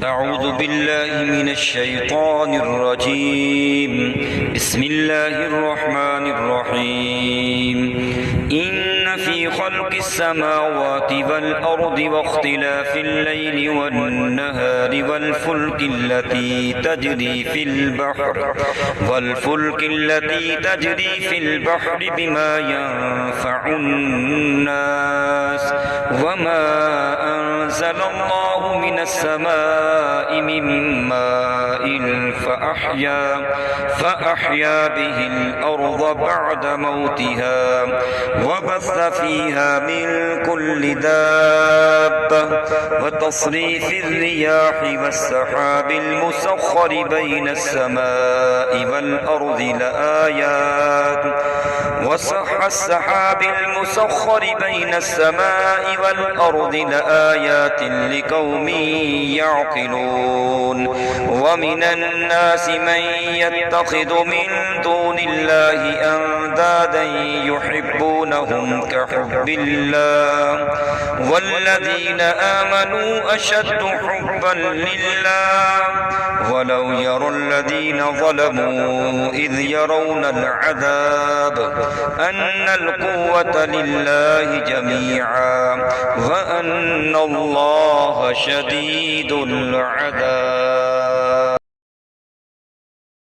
أعوذ بالله من الشيطان الرجيم بسم الله الرحمن الرحيم إن في خلق السماوات والأرض واختلاف الليل والنهار والفلك التي تجري في البحر بما ينفع الناس وما أنزل الله من السماء من ماء فأحيا به الأرض بعد موتها وبث فيها من كل دابة وتصريف الرياح والسحاب المسخر بين السماء والأرض لآيات لقوم يعقلون ومن الناس من يتخذ من دون الله أندادا يحبونهم كحب الله والذين آمنوا أشد حبا لله ولو يرى الذين ظلموا إذ يرون العذاب أن القوة لله جميعا وأن الله شديد العذاب